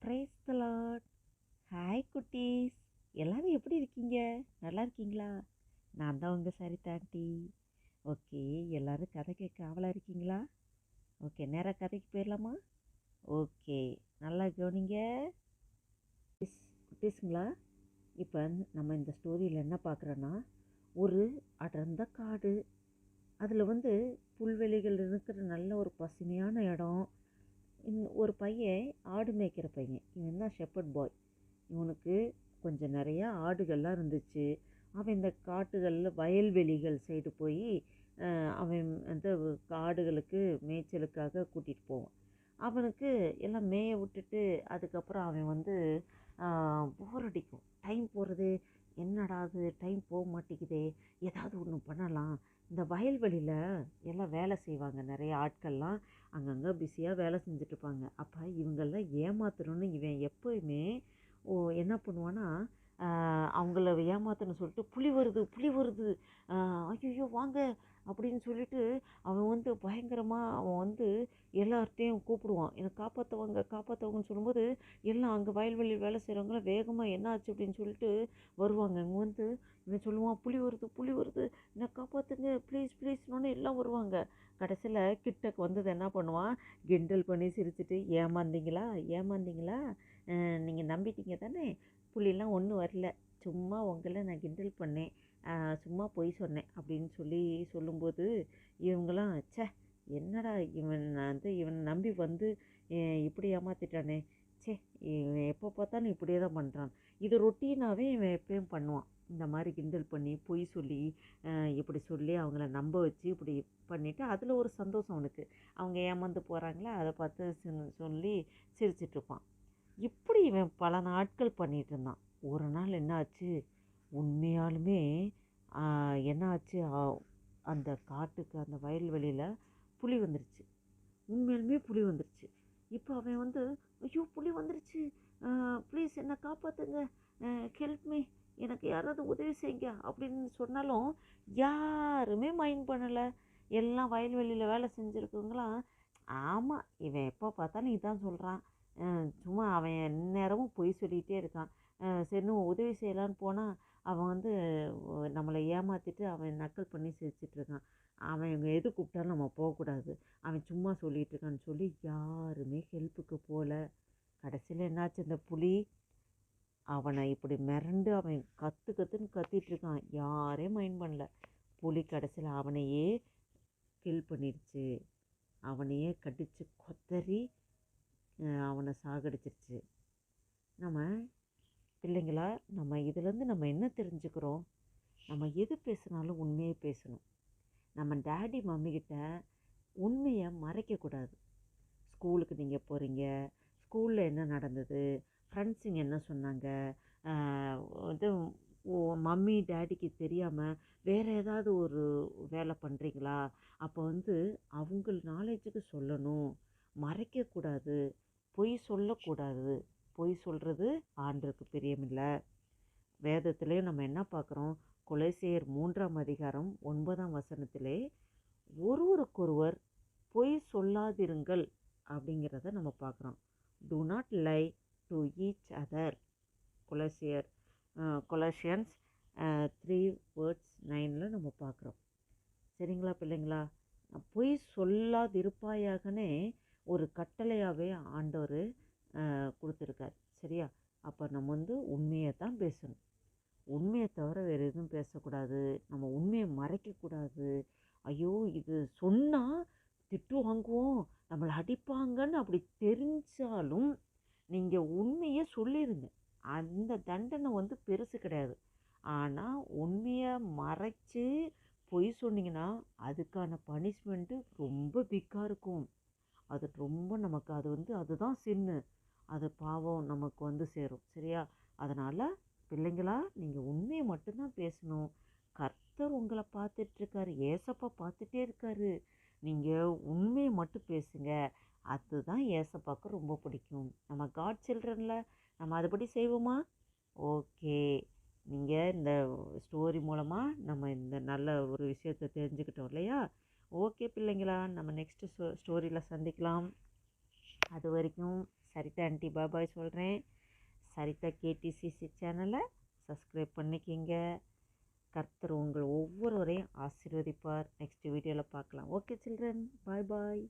Praise the Lord. Hi குட்டீஸ், எல்லாரும் எப்படி இருக்கீங்க? நல்லா இருக்கீங்களா? நான் தான் உங்கள் சரிதா ஆண்டி. ஓகே, எல்லாரும் கதை கேட்க ஆவலாக இருக்கீங்களா? ஓகே, நேராக கதைக்கு போயிடலாமா? ஓகே, நல்லா கவனிங்க குட்டீஸுங்களா. இப்போ நம்ம இந்த ஸ்டோரியில் என்ன பார்க்குறோன்னா, ஒரு அடர்ந்த காடு, அதில் புல்வெளிகள் இருக்கிற நல்ல ஒரு பசுமையான இடம். ஒரு பையன் ஆடு மேய்க்கிற பையன், இவன் தான் ஷெப்பர்ட் பாய். இவனுக்கு கொஞ்சம் நிறையா ஆடுகள்லாம் இருந்துச்சு. அவன் இந்த காட்டுகளில் வயல்வெளிகள் சைடு போய் அவன் ஆடுகளுக்கு மேய்ச்சலுக்காக கூட்டிகிட்டு போவான். அவனுக்கு எல்லாம் மேய விட்டுட்டு அதுக்கப்புறம் அவன் போர் அடிக்கும். டைம் போகிறது என்னடா அது, டைம் போக மாட்டேங்குதே, ஏதாவது ஒன்று பண்ணலாம். இந்த வயல்வெளியில் எல்லாம் வேலை செய்வாங்க, நிறைய ஆட்கள்லாம் அங்கங்கே பிஸியாக வேலை செஞ்சுட்ருப்பாங்க. அப்போ இவங்கெல்லாம் ஏமாத்தணும்னு இவன் எப்போயுமே என்ன பண்ணுவான்னா, அவங்கள ஏமாத்தணும்னு சொல்லிட்டு புலி வருது புலி வருது, ஐயோ வாங்க அப்படின்னு சொல்லிட்டு அவன் பயங்கரமாக அவன் எல்லார்ட்டையும் கூப்பிடுவான், என்னை காப்பாற்றுவாங்க காப்பாற்றுவாங்கன்னு சொல்லும்போது எல்லாம் அங்கே வயல்வெளியில் வேலை செய்கிறவங்களாம் வேகமாக என்ன ஆச்சு அப்படின்னு சொல்லிட்டு வருவாங்க. இங்கே இவன் சொல்லுவான், புலி வருது புலி வருது, என்னை காப்பாற்றுங்க ப்ளீஸ் ப்ளீஸ்னோன்னு எல்லாம் வருவாங்க. கடைசியில் கிட்டக்கு வந்தது என்ன பண்ணுவான், கிண்டல் பண்ணி சிரிச்சிட்டு, ஏமாந்தீங்களா ஏமாந்தீங்களா, நீங்கள் நம்பிட்டீங்க தானே, புலிலாம் ஒன்றும் வரல, சும்மா உங்களை நான் கிண்டல் பண்ணேன், சும்மா பொய் சொன்னேன் அப்படின்னு சொல்லும்போது இவங்களாம் ச்சே என்னடா இவன் நம்பி இப்படி ஏமாத்திட்டானே, சே இவன் எப்போ பார்த்தாலும் இப்படியே தான் பண்ணுறான். இது ரொட்டீனாகவே இவன் எப்பயும் பண்ணுவான். இந்த மாதிரி கிண்டல் பண்ணி பொய் சொல்லி இப்படி சொல்லி அவங்கள நம்ப வச்சு இப்படி பண்ணிவிட்டு அதில் ஒரு சந்தோஷம் அவனுக்கு. அவங்க ஏமாந்து போகிறாங்களா அதை பார்த்து சொல்லி சிரிச்சிட்ருப்பான். இப்படி இவன் பல நாட்கள் பண்ணிகிட்டு இருந்தான். ஒரு நாள் என்ன ஆச்சு, உண்மையாலுமே என்ன ஆச்சு, அந்த காட்டுக்கு அந்த வயல்வெளியில் புலி வந்துருச்சு. உண்மையாலுமே புலி வந்துருச்சு. இப்போ அவன் ஐயோ புலி வந்துருச்சு, ப்ளீஸ் என்னை காப்பாற்றுங்க, ஹெல்ப் மீ, எனக்கு யாராவது உதவி செய்யுங்க அப்படின்னு சொன்னாலும் யாருமே மைண்ட் பண்ணலை. எல்லாம் வயல்வெளியில் வேலை செஞ்சுருக்கவங்களாம், ஆமாம் இவன் எப்போ பார்த்தாலும் இதான் சொல்கிறான், சும்மா அவன் நேரமும் பொய் சொல்லிகிட்டே இருக்கான், சரின்னு உதவி செய்யலான்னு போனால் அவன் நம்மளை ஏமாற்றிட்டு அவன் நக்கல் பண்ணி சிரிச்சிட்ருக்கான், அவன் இவங்க எது கூப்பிட்டாலும் நம்ம போகக்கூடாது, அவன் சும்மா சொல்லிகிட்டு இருக்கான்னு சொல்லி யாருமே ஹெல்ப்புக்கு போகல. கடைசியில் என்னாச்சு, இந்த புலி அவனை இப்படி மிரண்டு அவன் கற்றுன்னு கத்திகிட்ருக்கான், யாரையும் மைண்ட் பண்ணல. புலி கடைசியில் அவனையே கில் பண்ணிடுச்சு, அவனையே கடித்து கொத்தறி அவனை சாகடிச்சிருச்சு. நம்ம பிள்ளைங்களா, நம்ம இதுலேருந்து நம்ம என்ன தெரிஞ்சுக்கிறோம், நம்ம எது பேசினாலும் உண்மையே பேசணும். நம்ம டேடி மம்மிக்கிட்ட உண்மையை மறைக்கக்கூடாது. ஸ்கூலுக்கு நீங்கள் போகிறீங்க, ஸ்கூலில் என்ன நடந்தது, ஃப்ரெண்ட்ஸுங்க என்ன சொன்னாங்க, இது மம்மி டேடிக்கு தெரியாமல் வேறு ஏதாவது ஒரு வேலை பண்ணுறீங்களா, அப்போ அவங்க நாலேஜுக்கு சொல்லணும், மறைக்கக்கூடாது, பொய் சொல்லக்கூடாது. பொய் சொல்கிறது ஆண்டருக்கு பிரியமில்லை. வேதத்திலே நம்ம என்ன பார்க்குறோம், கொலோசியர் 3ஆம் அதிகாரம் 9ஆம் வசனத்திலே ஒருவருக்கொருவர் பொய் சொல்லாதிருங்கள் அப்படிங்கிறத நம்ம பார்க்குறோம். Do not lie to each other. Colossians 3:9 நம்ம பார்க்குறோம். சரிங்களா பிள்ளைங்களா, பொய் சொல்லாதிருப்பாயாகனே ஒரு கட்டளையாகவே ஆண்டவர் கொடுத்துருக்கார். சரியா, அப்போ நம்ம உண்மையை தான் பேசணும். உண்மையை தவிர வேறு எதுவும் பேசக்கூடாது. நம்ம உண்மையை மறைக்கக்கூடாது. ஐயோ இது சொன்னால் திட்டு வாங்குவோம், நம்மளை அடிப்பாங்கன்னு அப்படி தெரிஞ்சாலும் நீங்கள் உண்மையை சொல்லிடுங்க. அந்த தண்டனை பெருசு கிடையாது. ஆனால் உண்மையை மறைச்சி பொய் சொன்னீங்கன்னா அதுக்கான பனிஷ்மெண்ட்டு ரொம்ப பிக்காக இருக்கும். அது ரொம்ப நமக்கு அதுதான் சின்னு, அது பாவம் நமக்கு சேரும். சரியா, அதனால் பிள்ளைங்களா நீங்கள் உண்மையை மட்டும்தான் பேசணும். கர்த்தர் உங்களை பார்த்துட்ருக்காரு, ஏசப்பா பார்த்துட்டே இருக்காரு. நீங்கள் உண்மையை மட்டும் பேசுங்க, அதுதான் ஏசப்பாவுக்கு ரொம்ப பிடிக்கும். நம்ம காட் சில்ட்ரனில் நம்ம அதுபடி செய்வோமா? ஓகே, நீங்கள் இந்த ஸ்டோரி மூலமாக நம்ம இந்த நல்ல ஒரு விஷயத்தை தெரிஞ்சுக்கிட்டோம் இல்லையா? ஓகே பிள்ளைங்களா, நம்ம நெக்ஸ்ட்டு ஸ்டோரியில் சந்திக்கலாம். அது வரைக்கும் சரிதா ஆண்டி பாய் சொல்கிறேன். சரிதா கேடிசிசி சேனலை சப்ஸ்கிரைப் பண்ணிக்கிங்க. கர்த்தர் உங்கள் ஒவ்வொருவரையும் ஆசீர்வதிப்பார். நெக்ஸ்ட் வீடியோவில் பார்க்கலாம். ஓகே சில்ட்ரன், பாய் பாய்.